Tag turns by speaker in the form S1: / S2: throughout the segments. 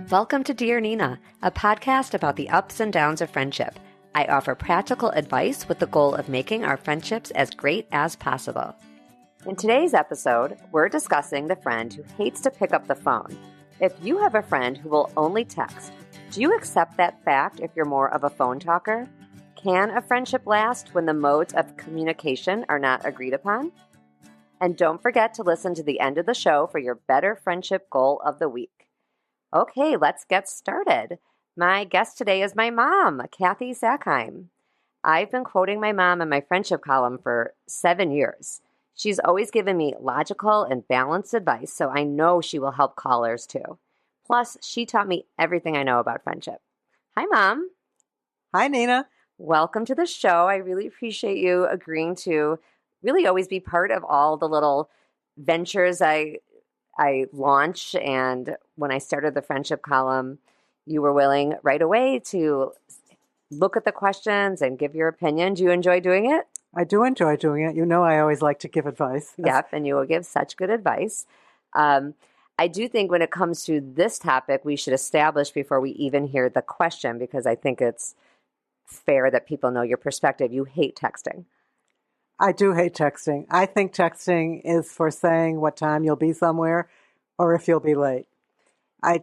S1: Welcome to Dear Nina, a podcast about the ups and downs of friendship. I offer practical advice with the goal of making our friendships as great as possible. In today's episode, we're discussing the friend who hates to pick up the phone. If you have a friend who will only text, do you accept that fact if you're more of a phone talker? Can a friendship last when the modes of communication are not agreed upon? And don't forget to listen to the end of the show for your better friendship goal of the week. Okay, let's get started. My guest today is my mom, Kathy Sackheim. I've been quoting my mom in my friendship column for 7 years. She's always given me logical and balanced advice, so I know she will help callers too. Plus, she taught me everything I know about friendship. Hi, Mom.
S2: Hi, Nina.
S1: Welcome to the show. I really appreciate you agreeing to really always be part of all the little ventures I launch. And when I started the friendship column, you were willing right away to look at the questions and give your opinion. Do you enjoy doing it?
S2: I do enjoy doing it. You know, I always like to give advice.
S1: Yep, and you will give such good advice. I do think when it comes to this topic, we should establish before we even hear the question, because I think it's fair that people know your perspective. You hate texting.
S2: I do hate texting. I think texting is for saying what time you'll be somewhere or if you'll be late.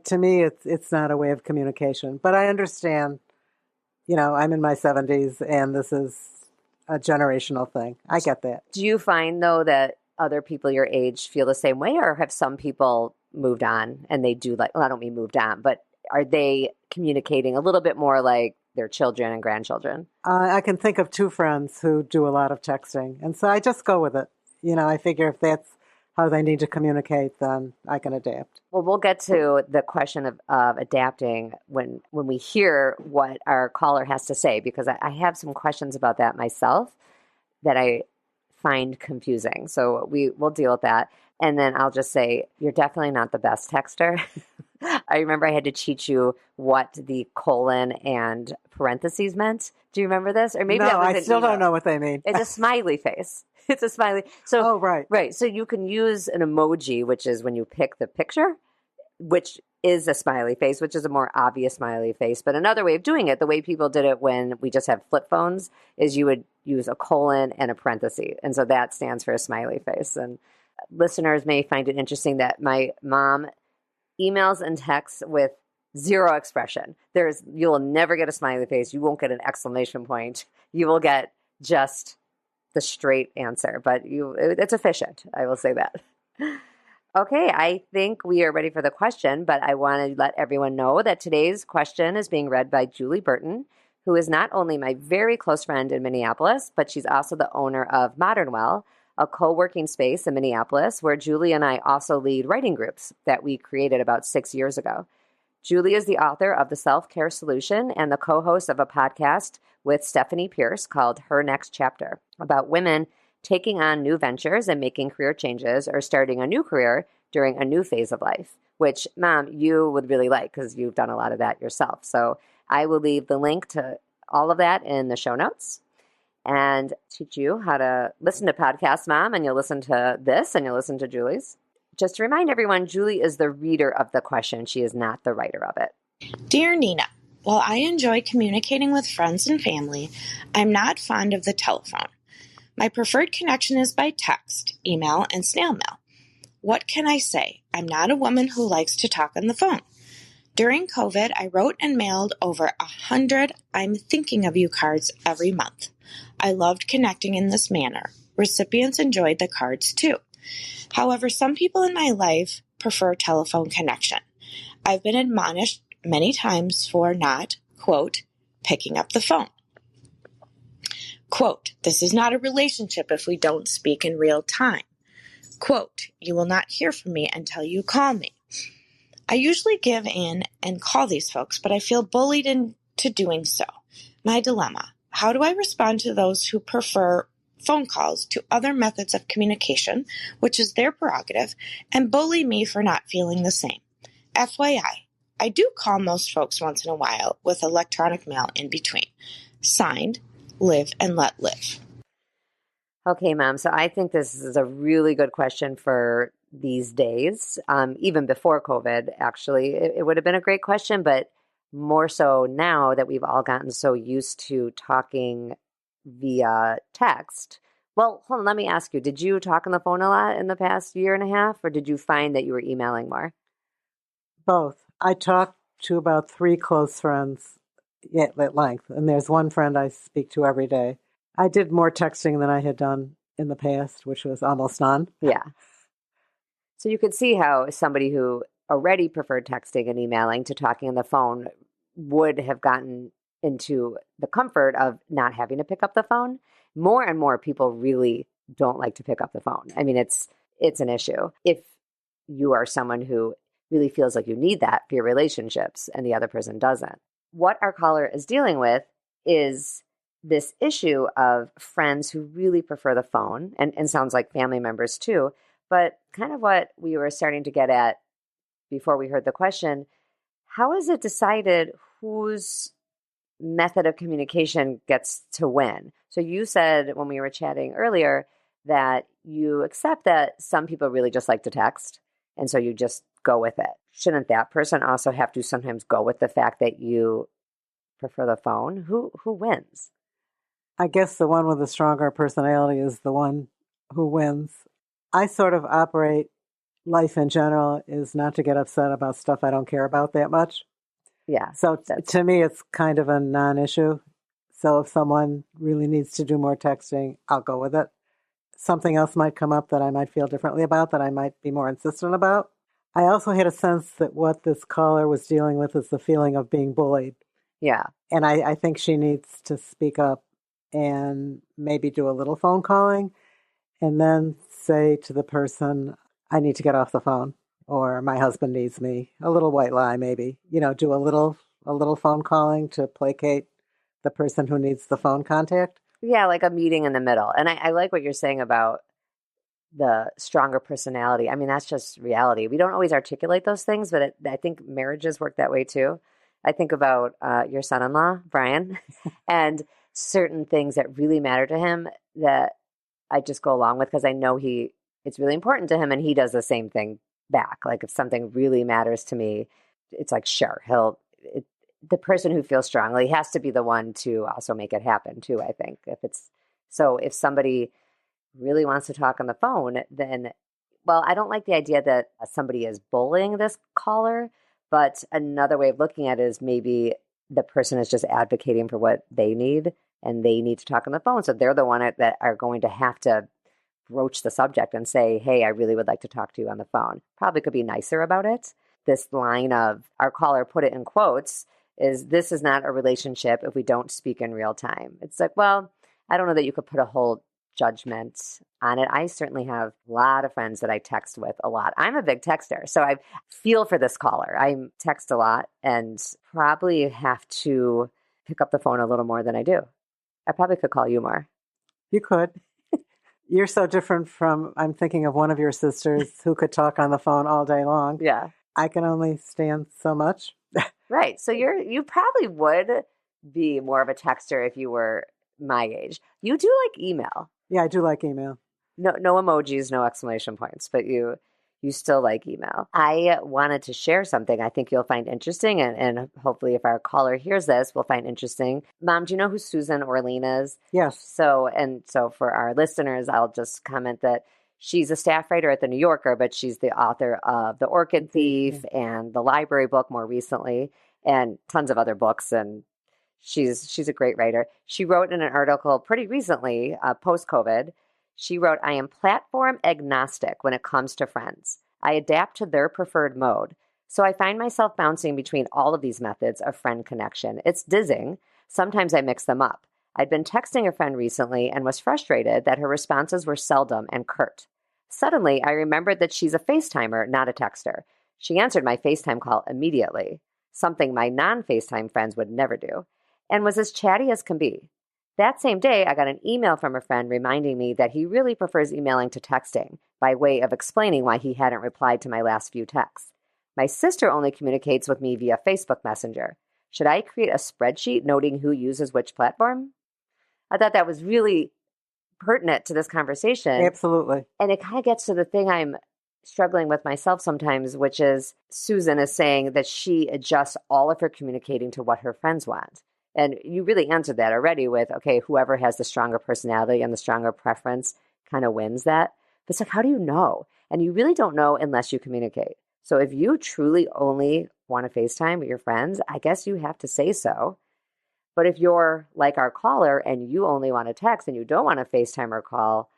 S2: To me, it's not a way of communication. But I understand, you know, I'm in my 70s and this is a generational thing. I get that.
S1: Do you find, though, that other people your age feel the same way, or have some people moved on and they do well, I don't mean moved on, but are they communicating a little bit more like their children and grandchildren?
S2: I can think of 2 friends who do a lot of texting. And so I just go with it. You know, I figure if that's how they need to communicate, then I can adapt.
S1: Well, we'll get to the question of adapting when we hear what our caller has to say, because I have some questions about that myself that I find confusing. So we'll deal with that. And then I'll just say, you're definitely not the best texter. I remember I had to teach you what the colon and parentheses meant. Do you remember this? Or maybe
S2: no,
S1: that was
S2: I still don't know what they mean.
S1: It's a smiley face. It's a smiley. So,
S2: oh, right.
S1: Right. So you can use an emoji, which is when you pick the picture, which is a smiley face, which is a more obvious smiley face. But another way of doing it, the way people did it when we just had flip phones, is you would use a colon and a parenthesis. And so that stands for a smiley face. And listeners may find it interesting that my mom emails and texts with zero expression. You will never get a smiley face. You won't get an exclamation point. You will get just the straight answer, but it's efficient. I will say that. Okay, I think we are ready for the question, but I want to let everyone know that today's question is being read by Julie Burton, who is not only my very close friend in Minneapolis, but she's also the owner of Modernwell, a co-working space in Minneapolis where Julie and I also lead writing groups that we created about 6 years ago. Julie is the author of The Self-Care Solution and the co-host of a podcast with Stephanie Pierce called Her Next Chapter, about women taking on new ventures and making career changes or starting a new career during a new phase of life, which, Mom, you would really like because you've done a lot of that yourself. So I will leave the link to all of that in the show notes and teach you how to listen to podcasts, Mom, and you'll listen to this and you'll listen to Julie's. Just to remind everyone, Julie is the reader of the question. She is not the writer of it.
S3: Dear Nina, while I enjoy communicating with friends and family, I'm not fond of the telephone. My preferred connection is by text, email, and snail mail. What can I say? I'm not a woman who likes to talk on the phone. During COVID, I wrote and mailed over 100 I'm thinking of you cards every month. I loved connecting in this manner. Recipients enjoyed the cards too. However, some people in my life prefer telephone connection. I've been admonished many times for not, quote, picking up the phone. Quote, this is not a relationship if we don't speak in real time. Quote, you will not hear from me until you call me. I usually give in and call these folks, but I feel bullied into doing so. My dilemma, how do I respond to those who prefer phone calls to other methods of communication, which is their prerogative, and bully me for not feeling the same? FYI, I do call most folks once in a while with electronic mail in between. Signed, Live and Let Live.
S1: Okay, Mom. So I think this is a really good question for these days. Even before COVID, actually, it would have been a great question, but more so now that we've all gotten so used to talking via text. Well, hold on, let me ask you, did you talk on the phone a lot in the past year and a half, or did you find that you were emailing more?
S2: Both. I talk to about 3 close friends at length, and there's one friend I speak to every day. I did more texting than I had done in the past, which was almost none.
S1: Yeah. So you could see how somebody who already preferred texting and emailing to talking on the phone would have gotten into the comfort of not having to pick up the phone. More and more people really don't like to pick up the phone. I mean, it's an issue. If you are someone who really feels like you need that for your relationships and the other person doesn't. What our caller is dealing with is this issue of friends who really prefer the phone, and sounds like family members too, but kind of what we were starting to get at before we heard the question, how is it decided whose method of communication gets to win? So you said when we were chatting earlier that you accept that some people really just like to text, and so you just go with it. Shouldn't that person also have to sometimes go with the fact that you prefer the phone? Who wins?
S2: I guess the one with the stronger personality is the one who wins. I sort of operate life in general is not to get upset about stuff I don't care about that much.
S1: Yeah.
S2: So to me, it's kind of a non-issue. So if someone really needs to do more texting, I'll go with it. Something else might come up that I might feel differently about, that I might be more insistent about. I also had a sense that what this caller was dealing with is the feeling of being bullied.
S1: Yeah.
S2: And I think she needs to speak up and maybe do a little phone calling and then say to the person, I need to get off the phone, or my husband needs me. A little white lie, maybe. Do a little phone calling to placate the person who needs the phone contact.
S1: Yeah, like a meeting in the middle. And I like what you're saying about the stronger personality. I mean, that's just reality. We don't always articulate those things, but I think marriages work that way too. I think about your son-in-law, Brian, and certain things that really matter to him that I just go along with because I know it's really important to him, and he does the same thing back. Like if something really matters to me, it's like, sure, the person who feels strongly has to be the one to also make it happen too, I think. If somebody really wants to talk on the phone, then, well, I don't like the idea that somebody is bullying this caller, but another way of looking at it is maybe the person is just advocating for what they need and they need to talk on the phone. So they're the one that are going to have to broach the subject and say, hey, I really would like to talk to you on the phone. Probably could be nicer about it. This line of our caller put it in quotes is, this is not a relationship if we don't speak in real time. It's like, well, I don't know that you could put a whole judgment on it. I certainly have a lot of friends that I text with a lot. I'm a big texter, so I feel for this caller. I text a lot and probably have to pick up the phone a little more than I do. I probably could call you more.
S2: You could. You're so different from, I'm thinking of one of your sisters who could talk on the phone all day long.
S1: Yeah.
S2: I can only stand so much.
S1: Right. So you probably would be more of a texter if you were my age. You do like email.
S2: Yeah, I do like email.
S1: No emojis, no exclamation points, but you still like email. I wanted to share something I think you'll find interesting, and hopefully if our caller hears this, we'll find interesting. Mom, do you know who Susan Orlean is?
S2: Yes.
S1: So for our listeners, I'll just comment that she's a staff writer at The New Yorker, but she's the author of The Orchid Thief and The Library Book more recently, and tons of other books, and she's a great writer. She wrote in an article pretty recently, post-COVID, she wrote, I am platform agnostic when it comes to friends. I adapt to their preferred mode. So I find myself bouncing between all of these methods of friend connection. It's dizzying. Sometimes I mix them up. I'd been texting a friend recently and was frustrated that her responses were seldom and curt. Suddenly, I remembered that she's a FaceTimer, not a texter. She answered my FaceTime call immediately, something my non-FaceTime friends would never do, and was as chatty as can be. That same day, I got an email from a friend reminding me that he really prefers emailing to texting, by way of explaining why he hadn't replied to my last few texts. My sister only communicates with me via Facebook Messenger. Should I create a spreadsheet noting who uses which platform? I thought that was really pertinent to this conversation.
S2: Absolutely.
S1: And it kind of gets to the thing I'm struggling with myself sometimes, which is Susan is saying that she adjusts all of her communicating to what her friends want. And you really answered that already with, okay, whoever has the stronger personality and the stronger preference kind of wins that. But it's like, how do you know? And you really don't know unless you communicate. So if you truly only want to FaceTime with your friends, I guess you have to say so. But if you're like our caller and you only want to text and you don't want to FaceTime or call,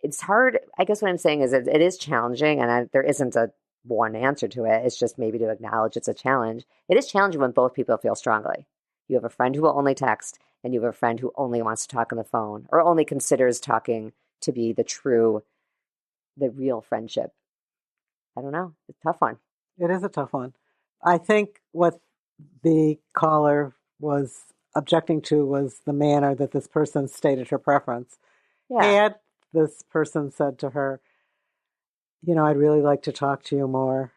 S1: it's hard. I guess what I'm saying is it is challenging, and there isn't a one answer to it. It's just maybe to acknowledge it's a challenge. It is challenging when both people feel strongly. You have a friend who will only text, and you have a friend who only wants to talk on the phone or only considers talking to be the real friendship. I don't know. It's a tough one.
S2: It is a tough one. I think what the caller was objecting to was the manner that this person stated her preference.
S1: Yeah.
S2: Had this person said to her, I'd really like to talk to you more.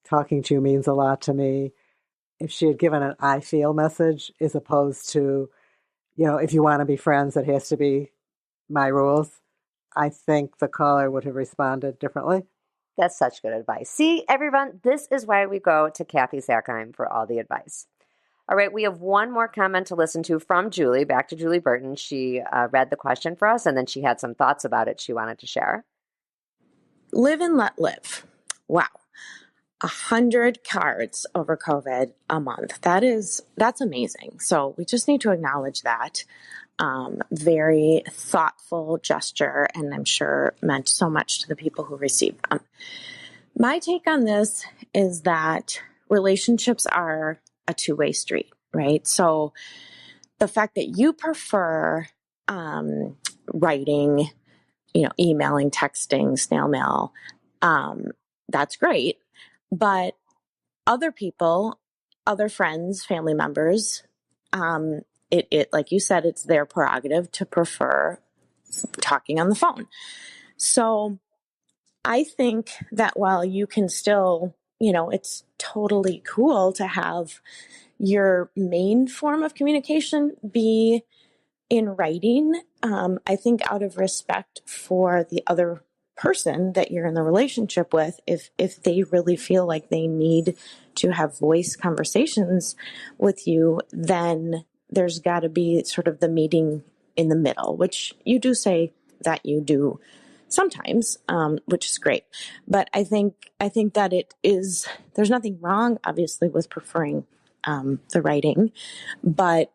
S2: Talking to you means a lot to me. If she had given an I feel message as opposed to, if you want to be friends, it has to be my rules, I think the caller would have responded differently.
S1: That's such good advice. See, everyone, this is why we go to Kathy Sackheim for all the advice. All right, we have one more comment to listen to from Julie. Back to Julie Burton. She read the question for us, and then she had some thoughts about it she wanted to share.
S3: Live and let live. Wow. 100 cards over COVID a month. That's amazing. So we just need to acknowledge that. Very thoughtful gesture, and I'm sure meant so much to the people who received them. My take on this is that relationships are a two-way street, right? So the fact that you prefer writing, emailing, texting, snail mail, that's great. But other people, other friends, family members, it like you said, it's their prerogative to prefer talking on the phone. So I think that while you can still, it's totally cool to have your main form of communication be in writing, I think out of respect for the other person that you're in the relationship with, if they really feel like they need to have voice conversations with you, then there's got to be sort of the meeting in the middle, which you do say that you do sometimes, which is great. But I think that there's nothing wrong, obviously, with preferring the writing, but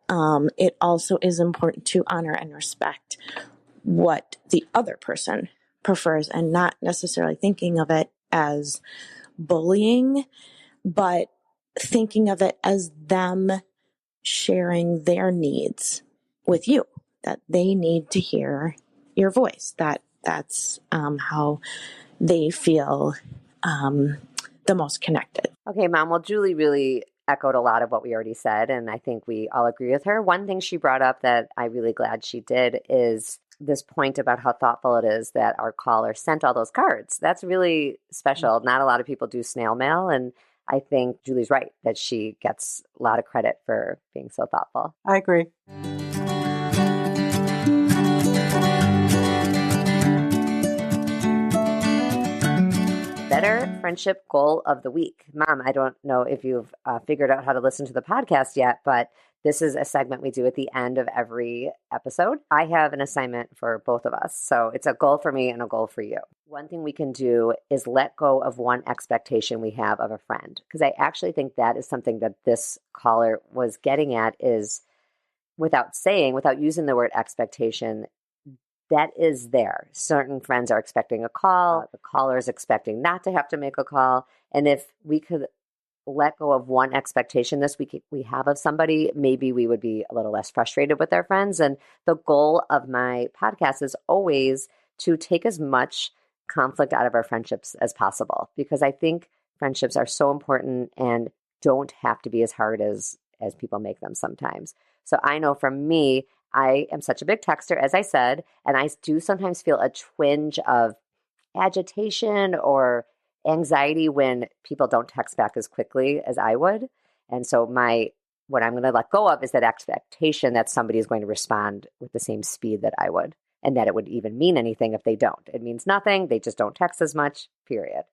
S3: it also is important to honor and respect what the other person prefers and not necessarily thinking of it as bullying, but thinking of it as them sharing their needs with you, that they need to hear your voice, that's how they feel the most connected.
S1: Okay, Mom. Well, Julie really echoed a lot of what we already said, and I think we all agree with her. One thing she brought up that I'm really glad she did is this point about how thoughtful it is that our caller sent all those cards. That's really special. Not a lot of people do snail mail, and I think Julie's right that she gets a lot of credit for being so thoughtful.
S2: I agree.
S1: Better friendship goal of the week. Mom, I don't know if you've figured out how to listen to the podcast yet, but this is a segment we do at the end of every episode. I have an assignment for both of us. So it's a goal for me and a goal for you. One thing we can do is let go of one expectation we have of a friend. Because I actually think that is something that this caller was getting at, is without using the word expectation, that is there. Certain friends are expecting a call. The caller is expecting not to have to make a call. And if we could let go of one expectation this week we have of somebody, maybe we would be a little less frustrated with our friends. And the goal of my podcast is always to take as much conflict out of our friendships as possible, because I think friendships are so important and don't have to be as hard as people make them sometimes. So I know for me, I am such a big texter, as I said, and I do sometimes feel a twinge of agitation or anxiety when people don't text back as quickly as I would. And so what I'm going to let go of is that expectation that somebody is going to respond with the same speed that I would. and that it would even mean anything if they don't. It means nothing. They just don't text as much, period.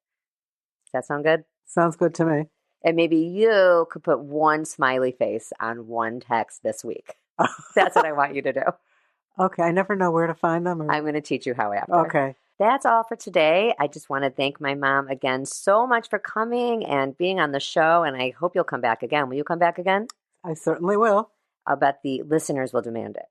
S1: Does that sound good?
S2: Sounds good to me.
S1: And maybe you could put one smiley face on one text this week. That's what I want you to do.
S2: Okay, I never know where to find them.
S1: I'm going to teach you how after.
S2: Okay.
S1: That's all for today. I just want to thank my mom again so much for coming and being on the show, and I hope you'll come back again. Will you come back again?
S2: I certainly will.
S1: I'll bet the listeners will demand it.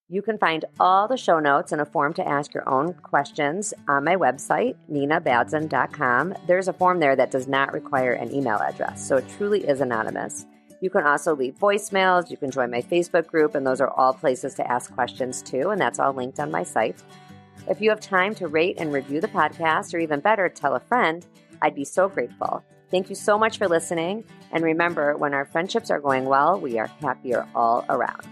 S1: You can find all the show notes and a form to ask your own questions on my website, ninabadzin.com. There's a form there that does not require an email address, so it truly is anonymous. You can also leave voicemails. You can join my Facebook group, and those are all places to ask questions too, and that's all linked on my site. If you have time to rate and review the podcast, or even better, tell a friend, I'd be so grateful. Thank you so much for listening, and remember, when our friendships are going well, we are happier all around.